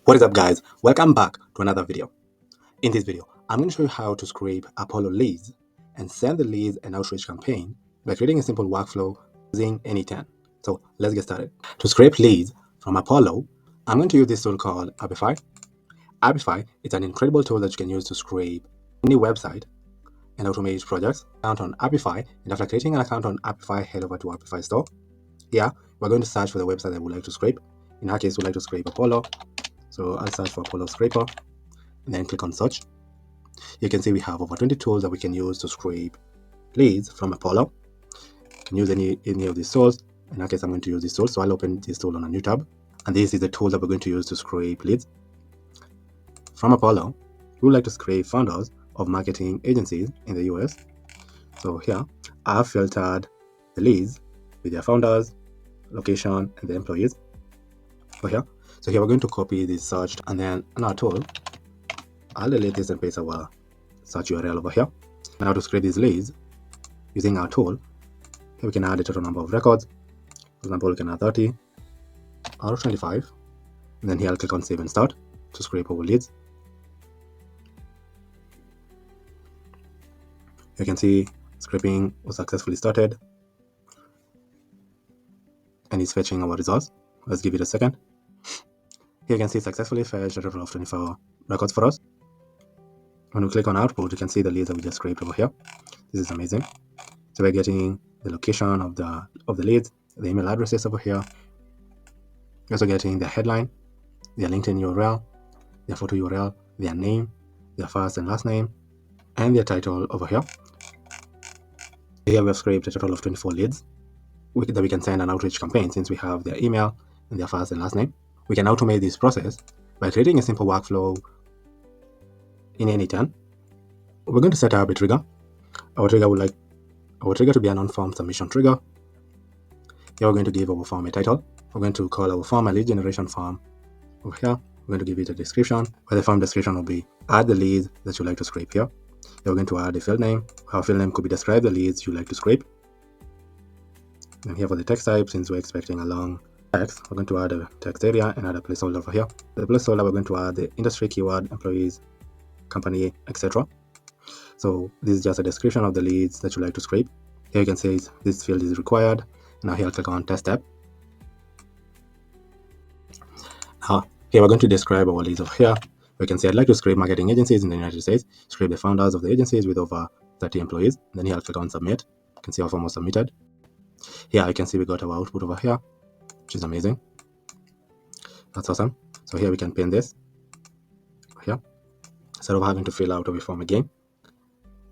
What is up, guys? Welcome back to another video. In this video, I'm going to show you how to scrape Apollo leads and send the leads an outreach campaign by creating a simple workflow using N8N. So let's get started. To scrape leads from Apollo, I'm going to use this tool called Apify. Appify is an incredible tool that you can use to scrape any website and automate projects. Account on Appify, and after creating an account on Appify, head over to Appify store. Here, we're going to search for the website that we would like to scrape. In our case, we'd like to scrape Apollo. So I'll search for Apollo Scraper and then click on search. You can see we have over 20 tools that we can use to scrape leads from Apollo. You can use any of these tools. In our case, I'm going to use this tool. So I'll open this tool on a new tab. And this is the tool that we're going to use to scrape leads. From Apollo, we would like to scrape founders of marketing agencies in the US. So here, I've filtered the leads with their founders, location, and the employees. So here we're going to copy this search, and then in our tool, I'll delete this and paste our search URL over here. Now to scrape these leads using our tool, here we can add a total number of records. For example, we can add 30 or 25, and then here I'll click on save and start to scrape our leads. You can see scraping was successfully started and it's fetching our results. Let's give it a second. Here you can see successfully fetched a total of 24 records for us. When we click on output, you can see the leads that we just scraped over here. This is amazing. So we're getting the location of the leads, the email addresses over here. We're also getting their headline, their LinkedIn URL, their photo URL, their name, their first and last name, and their title over here. Here we have scraped a total of 24 leads that we can send an outreach campaign since we have their email and their first and last name. We can automate this process by creating a simple workflow in N8N. We're going to set up a trigger. Our trigger would like our trigger to be an on-form submission trigger. Here we're going to give our form a title. We're going to call our form a lead generation form. Over here, we're going to give it a description, where the form description will be add the leads that you like to scrape here. Here we're going to add a field name. Our field name could be describe the leads you like to scrape. And here for the text type, since we're expecting a long text, we're going to add a text area and add a placeholder over here. The placeholder, we're going to add the industry keyword, employees, company, etc. So this is just a description of the leads that you like to scrape. Here you can say this field is required. Now here I'll click on test tab. Now here we're going to describe our leads over here. We can say I'd like to scrape marketing agencies in the United States, scrape the founders of the agencies with over 30 employees. Then here I'll click on submit. You can see our form was submitted. Here I can see we got our output over here, which is amazing. That's awesome. So here we can pin this here instead of having to fill out every form again.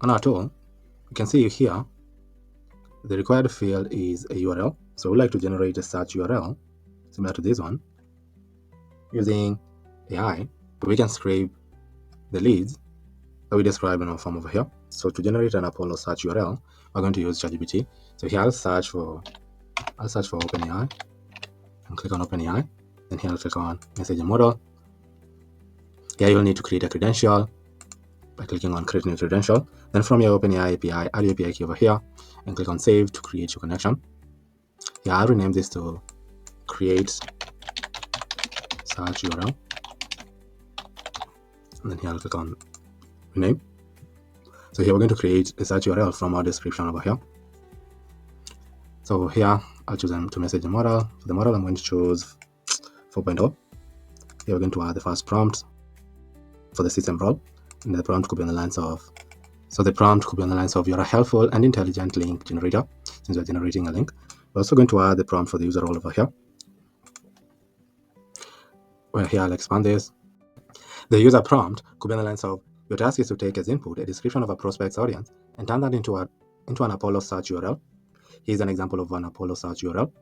On our tool, you can see here the required field is a URL. So we'd like to generate a search URL similar to this one using AI. We can scrape the leads that we describe in our form over here. So to generate an Apollo search URL, we're going to use ChatGPT. So here I'll search for OpenAI and click on OpenAI. Then here I'll click on message model. Here you'll need to create a credential by clicking on create new credential. Then from your OpenAI API, add your API key over here and click on save to create your connection. Here I'll rename this to create search URL. And then here I'll click on rename. So here we're going to create a search URL from our description over here. So here I'll choose to message the model. For the model, I'm going to choose 4.0. Here we're going to add the first prompt for the system role. And the prompt could be on the lines of, you're a helpful and intelligent link generator, since we're generating a link. We're also going to add the prompt for the user role over here. Where here I'll expand this. The user prompt could be on the lines of, your task is to take as input a description of a prospect's audience and turn that into an Apollo search URL. Here's an example of an Apollo search URL.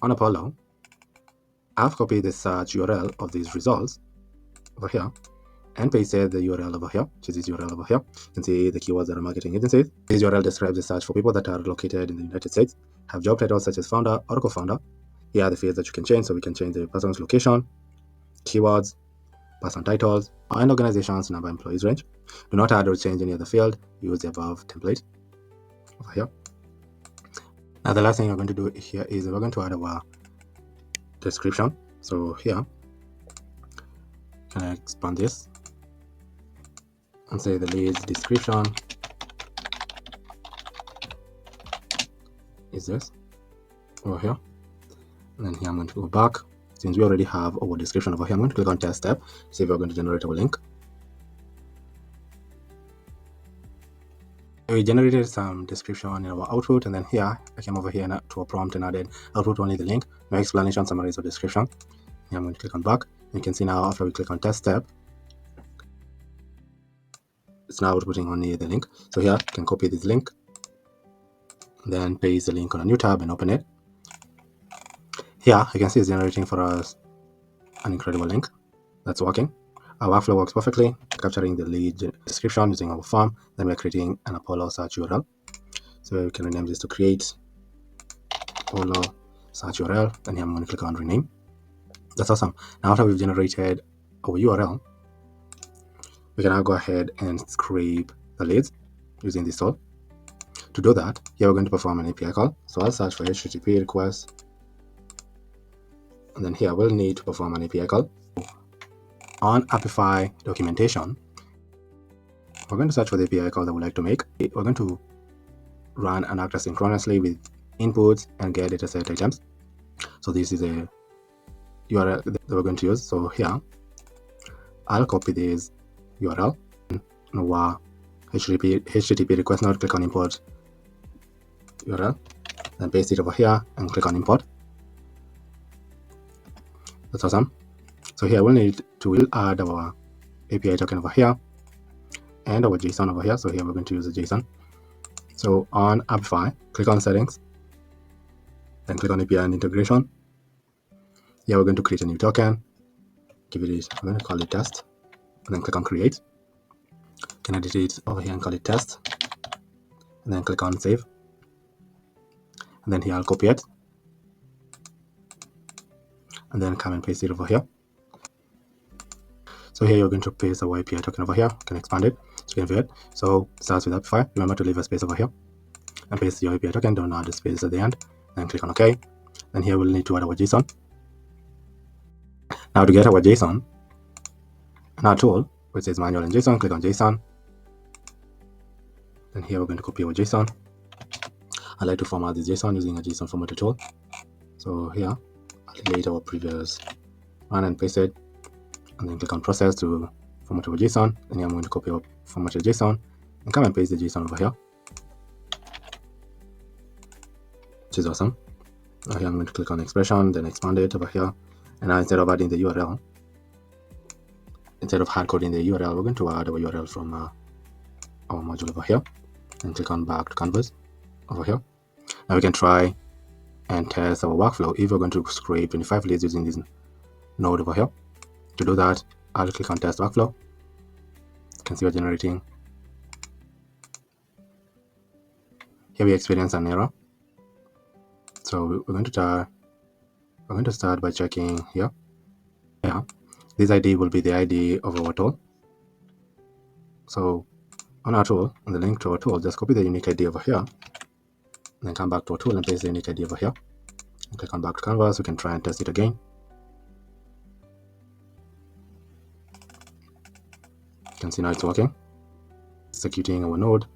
On Apollo, I've copied the search URL of these results over here and pasted the URL over here, which is this URL over here. You can see the keywords that are marketing agencies. This URL describes the search for people that are located in the United States, have job titles such as founder or co-founder. Here are the fields that you can change. So we can change the person's location, keywords, person titles, and organization's number of employees range. Do not add or change any other field. Use the above template over here. Now the last thing we're going to do here is we're going to add our description. So here can expand this and say the leads description is this over here. And then here I'm going to go back. Since we already have our description over here, I'm going to click on test step, see if we're going to generate our link. We generated some description in our output, and then here I came over here to a prompt and added output only the link, no explanation, summaries, or description. Here I'm going to click on back. You can see now after we click on test step, it's now outputting only the link. So here I can copy this link, then paste the link on a new tab and open it. Here you can see it's generating for us an incredible link that's working. Our workflow works perfectly, capturing the lead description using our form. Then we're creating an Apollo search URL. So we can rename this to create Apollo search URL. Then here I'm going to click on rename. That's awesome. Now after we've generated our URL, we can now go ahead and scrape the leads using this tool. To do that, here we're going to perform an API call. So I'll search for HTTP request. And then here we'll need to perform an API call. On Appify documentation, we're going to search for the API call that we'd like to make. We're going to run and act asynchronously with inputs and get dataset items. So this is a URL that we're going to use. So here, I'll copy this URL. Our HTTP request node, click on import URL, then paste it over here and click on import. That's awesome. So here we'll add our API token over here and our JSON over here. So here we're going to use a JSON. So on Appify, click on settings, then click on API and integration. Here we're going to create a new token. I'm going to call it test, and then click on create. You can edit it over here and call it test, and then click on save. And then here I'll copy it, and then come and paste it over here. So here you're going to paste our API token over here. You can expand it, so you can view it. So it starts with Appify. Remember to leave a space over here and paste your API token. Don't add the space at the end. Then click on OK. Then here we'll need to add our JSON. Now to get our JSON, in our tool, which says manual and JSON, click on JSON. Then here we're going to copy our JSON. I like to format this JSON using a JSON formatter tool. So here, I'll delete our previous one and paste it. And then click on process to format our JSON. And here I'm going to copy our formatted JSON and come and paste the JSON over here, which is awesome. Now here I'm going to click on expression, then expand it over here. And now instead of adding the URL, instead of hard coding the URL, we're going to add our URL from our module over here. And click on back to canvas over here. Now we can try and test our workflow if we're going to scrape 25 leads using this node over here. To do that, I'll click on test workflow. You can see we're generating. Here we experience an error. So we're going to start by checking here. Yeah, this ID will be the ID of our tool. So on our tool, on the link to our tool, just copy the unique ID over here, and then come back to our tool and paste the unique ID over here. And click on back to canvas. We can try and test it again. You can see now it's working. Executing our node.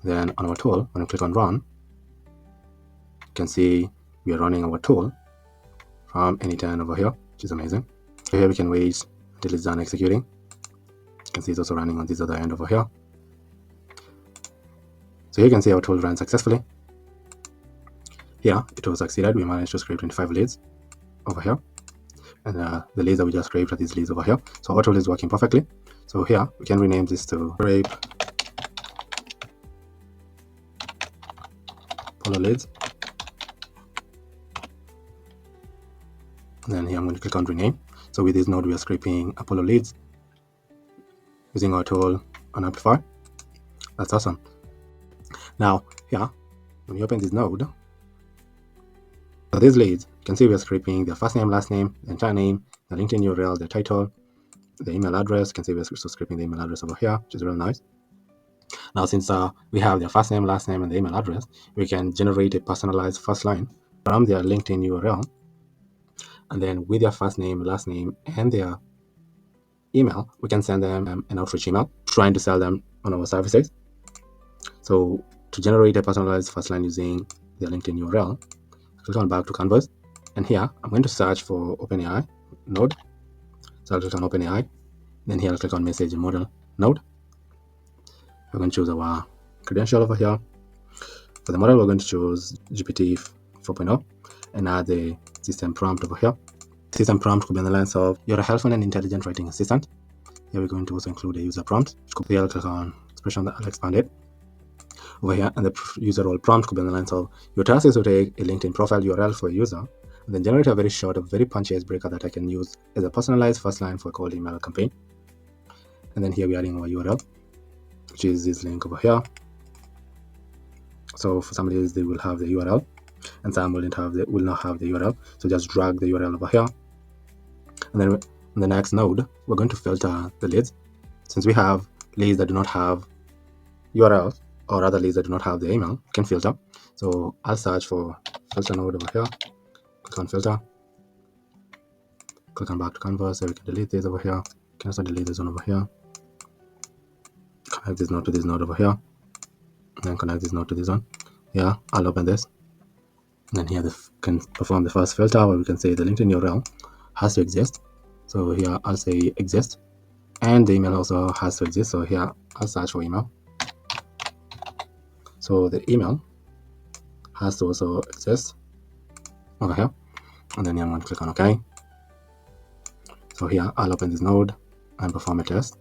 Then on our tool, when we click on run, you can see we are running our tool from N8N over here, which is amazing. So here we can wait until it's done executing. You can see it's also running on this other end over here. So here you can see our tool ran successfully. Here it was succeeded. We managed to scrape 25 leads over here. And the leads that we just scraped are these leads over here. So our tool is working perfectly. So here we can rename this to scrape Apollo leads. And then here I'm going to click on rename. So with this node, we are scraping Apollo leads using our tool on Appify. That's awesome. Now here, when you open this node, so these leads, you can see we are scraping their first name, last name, the entire name, the LinkedIn URL, the title, the email address. You can see we're also scraping the email address over here, which is really nice. Now, since we have their first name, last name, and the email address, we can generate a personalized first line from their LinkedIn URL. And then with their first name, last name, and their email, we can send them an outreach email trying to sell them on our services. So to generate a personalized first line using the LinkedIn URL, click on back to Canvas, and here I'm going to search for OpenAI node. So I'll click on OpenAI, then here I'll click on message model node. We're going to choose our credential over here. For the model, we're going to choose GPT 4.0 and add the system prompt over here. System prompt could be on the lines of, you're a helpful and intelligent writing assistant. Here we're going to also include a user prompt. Here I'll click on expression that I'll expand it over here, and the user role prompt could be on the lines of, your task is to take a LinkedIn profile URL for a user and then generate a very short, a very punchy icebreaker that I can use as a personalized first line for a cold email campaign. And then here we're adding our URL, which is this link over here. So for some of these, they will have the URL, and some will not have the URL. So just drag the URL over here, and then in the next node, we're going to filter the leads. Since we have leads that do not have URLs, or other leads that do not have the email, we can filter. So I'll search for filter node over here. Click on filter. Click on back to Canvas. So we can delete this over here. We can also delete this one over here. Connect this node to this node over here. And then connect this node to this one. Yeah, I'll open this. And then here we can perform the first filter where we can say the LinkedIn URL has to exist. So here I'll say exist. And the email also has to exist. So here I'll search for email. So the email has to also exist over here. And then I'm going to click on OK. So here I'll open this node and perform a test.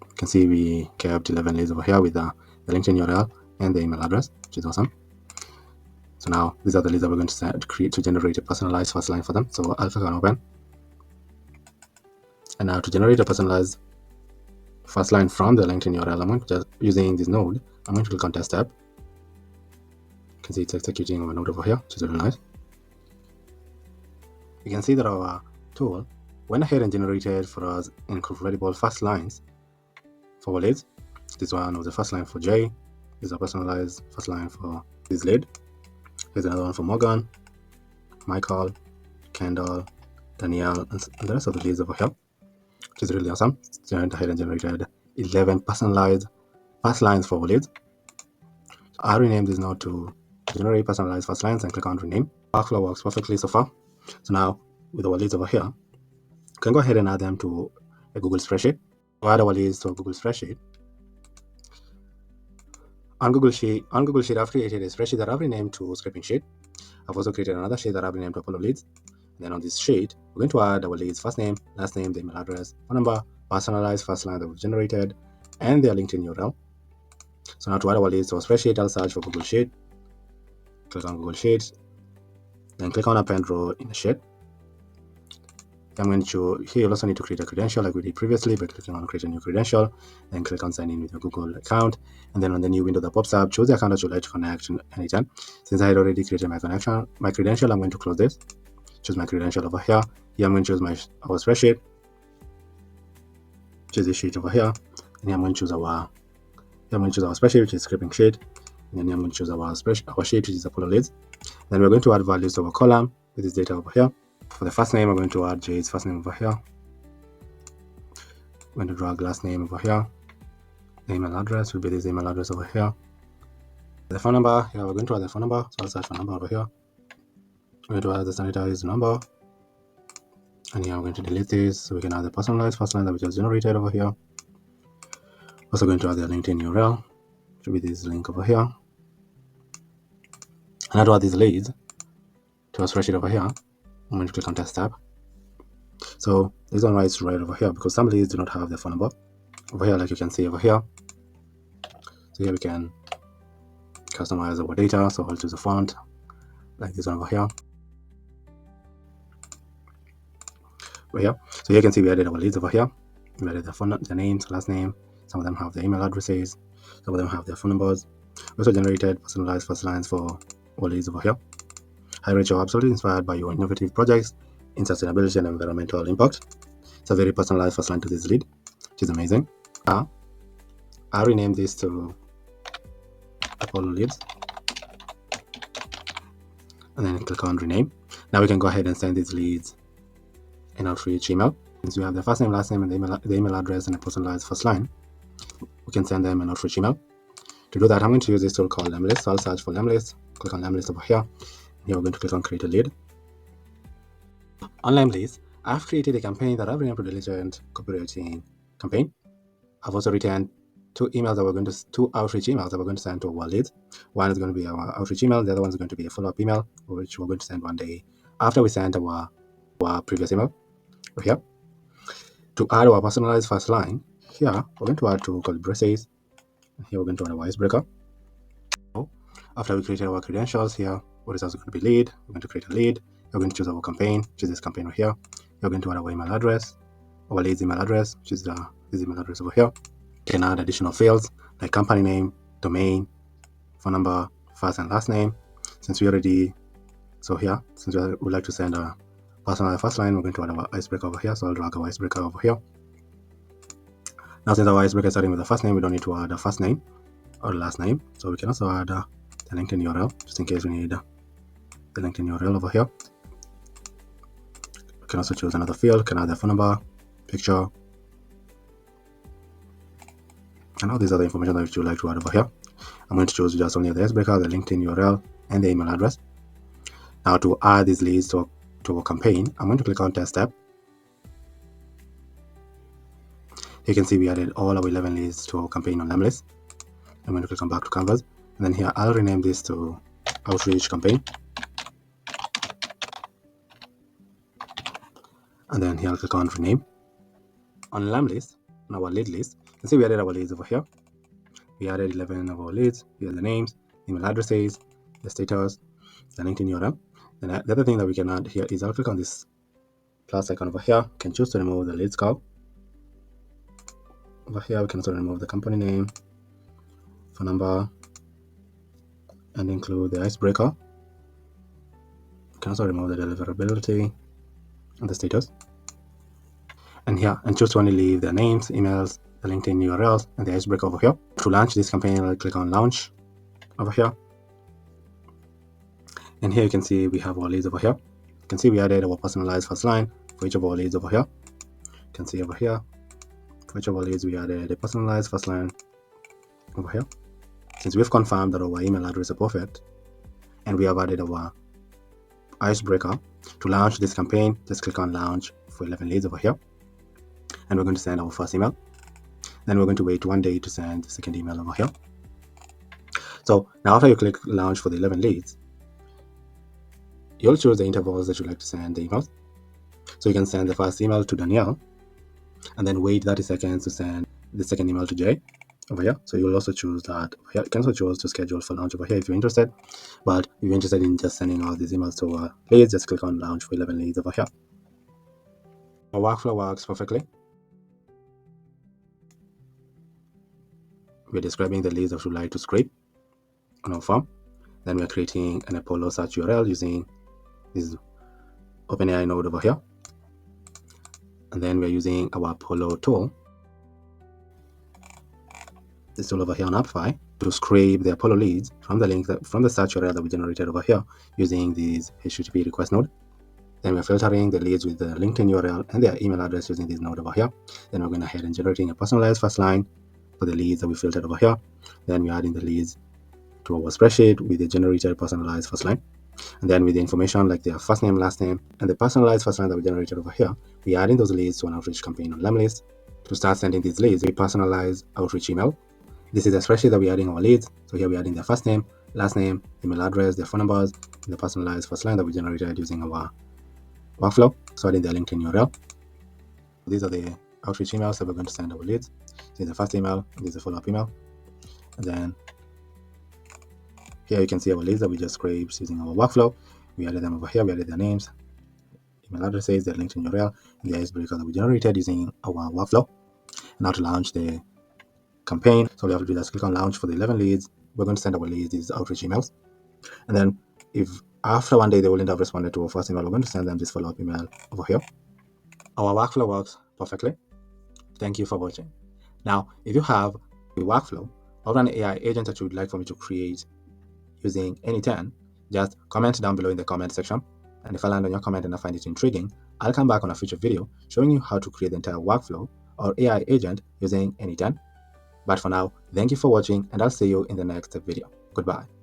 You can see we kept 11 leads over here with the LinkedIn URL and the email address, which is awesome. So now these are the leads that we're going to create to generate a personalized first line for them. So I'll click on open. And now to generate a personalized first line from the LinkedIn URL, I'm going to just using this node, I'm going to click on test tab. You can see it's executing our node over here, which is really nice. You can see that our tool went ahead and generated for us incredible first lines for our leads. This one was the first line for Jay. This is a personalized first line for this lead. Here's another one for Morgan, Michael, Kendall, Danielle, and the rest of the leads over here, which is really awesome. So I went ahead and generated 11 personalized first lines for our leads. I renamed this now to generate personalized first lines and click on rename. Workflow works perfectly so far. So now with our leads over here, you can go ahead and add them to a Google spreadsheet. To add our leads to a Google spreadsheet, on Google Sheet, I've created a spreadsheet that I've renamed to scraping sheet. I've also created another sheet that I've renamed to Apollo leads. And then on this sheet, we're going to add our leads first name, last name, the email address, phone number, personalized first line that we've generated, and their LinkedIn URL. So now to add our leads to our spreadsheet, I'll search for Google Sheet. Click on Google Sheet, then click on append row in the sheet. I'm going to, here you'll also need to create a credential like we did previously by clicking on create a new credential, then click on sign in with your Google account, and then on the new window that pops up, choose the account that you'd like to connect to N8N. Since I had already created my credential, I'm going to close this, choose my credential over here. Here I'm going to choose our spreadsheet, choose this sheet over here, and here I'm going to choose our spreadsheet, which is scraping sheet, and then I'm going to choose our sheet, which is Apollo leads. Then we're going to add values to our column with this data over here. For the first name, I'm going to add Jay's first name over here. I'm going to drag last name over here. The email address will be this email address over here. The phone number, here we're going to add the phone number. So I'll search for number over here. I'm going to add the sanitized number. And here I'm going to delete this so we can add the personalized first line that we just generated over here. Also going to add the LinkedIn URL, which will be this link over here. And how to add these leads to our spreadsheet over here, I'm going to click on test tab. So this one right over here because some leads do not have their phone number. Over here, like you can see over here. So here we can customize our data. So I'll choose a font like this one over here. Over here. So here you can see we added our leads over here. We added the names, last name. Some of them have their email addresses. Some of them have their phone numbers. We also generated personalized first lines for all leads over here. Hi Rachel, absolutely inspired by your innovative projects in sustainability and environmental impact. It's a very personalized first line to this lead, which is amazing. I renamed this to Apollo leads. And then click on rename. Now we can go ahead and send these leads an outreach email. Since we have the first name, last name, and the email address and a personalized first line, we can send them an outreach email. To do that, I'm going to use this tool called Lemlist. So I'll search for Lemlist, click on Lemlist over here. Here we're going to click on Create a Lead. On Lemlist, I've created a campaign that I've renamed to Diligent Copywriting Campaign. I've also written two outreach emails that we're going to send to our leads. One is going to be our outreach email, the other one is going to be a follow-up email, which we're going to send one day after we send our previous email over here. To add our personalized first line, here we're going to add two called braces. Here we're going to add a icebreaker. After we created our credentials, here what is also going to be lead. We're going to create a lead. We're going to choose our campaign, choose this campaign over here. We're going to add our email address, our lead's email address, which is this email address over here. You can add additional fields like company name, domain, phone number, first and last name. Since we would like to send a personalized first line, we're going to add our icebreaker over here. So I'll drag our icebreaker over here. Now, since our icebreaker is starting with the first name, we don't need to add a first name or last name. So we can also add the LinkedIn URL, just in case we need the LinkedIn URL over here. We can also choose another field, can add the phone number, picture, and all these other information that you would like to add over here. I'm going to choose just only the icebreaker, the LinkedIn URL, and the email address. Now, to add these leads to our campaign, I'm going to click on Test tab. You can see we added all our 11 leads to our campaign on Lemlist. I'm going to click on Back to Canvas, and then here I'll rename this to Outreach Campaign. And then here I'll click on Rename. On Lemlist, on our lead list, you can see we added our leads over here. We added 11 of our leads. Here are the names, email addresses, the status, the LinkedIn URL. Then the other thing that we can add here is I'll click on this plus icon over here. You can choose to remove the leads call. Over here, we can also remove the company name, phone number, and include the icebreaker. You can also remove the deliverability and the status. And here, and choose to only leave the names, emails, the LinkedIn URLs, and the icebreaker over here. To launch this campaign, I'll click on Launch over here. And here you can see we have our leads over here. You can see we added our personalized first line for each of our leads over here. You can see over here, for each of our leads, we added a personalized first line over here. Since we've confirmed that our email address is perfect, and we have added our icebreaker, to launch this campaign, just click on Launch for 11 leads over here. And we're going to send our first email. Then we're going to wait one day to send the second email over here. So now after you click Launch for the 11 leads, you'll choose the intervals that you'd like to send the emails. So you can send the first email to Danielle, and then wait 30 seconds to send the second email to Jay over here. So you'll also choose that over here. You can also choose to schedule for launch over here if you're interested. But if you're interested in just sending all these emails to leads, just click on Launch for 11 leads over here. Our workflow works perfectly. We're describing the leads that we'd like to scrape on our form. Then we're creating an Apollo search URL using this OpenAI node over here. And then we're using our Apollo tool, this tool over here on Appify, to scrape the Apollo leads from the link from the search URL that we generated over here using this HTTP request node. Then we're filtering the leads with the LinkedIn URL and their email address using this node over here. Then we're going ahead and generating a personalized first line for the leads that we filtered over here. Then we're adding the leads to our spreadsheet with the generated personalized first line. And then with the information like their first name, last name, and the personalized first line that we generated over here, we're adding those leads to an outreach campaign on Lemlist. To start sending these leads, we personalize outreach email. This is a spreadsheet that we're adding our leads. So here we're adding their first name, last name, email address, their phone numbers, and the personalized first line that we generated using our workflow. So adding their LinkedIn URL. These are the outreach emails that we're going to send our leads. This is the first email, this is the follow-up email. And then here you can see our leads that we just scraped using our workflow. We added them over here. We added their names, email addresses, their LinkedIn URL, and the icebreaker that we generated using our workflow. Now to launch the campaign, so we have to do that. Click on Launch for the 11 leads. We're going to send our leads these outreach emails. And then if after one day they wouldn't have responded to our first email, we're going to send them this follow-up email over here. Our workflow works perfectly. Thank you for watching. Now, if you have a workflow or an AI agent that you would like for me to create using N8N, just comment down below in the comment section. And if I land on your comment and I find it intriguing, I'll come back on a future video showing you how to create the entire workflow or AI agent using N8N. But for now, thank you for watching and I'll see you in the next video. Goodbye.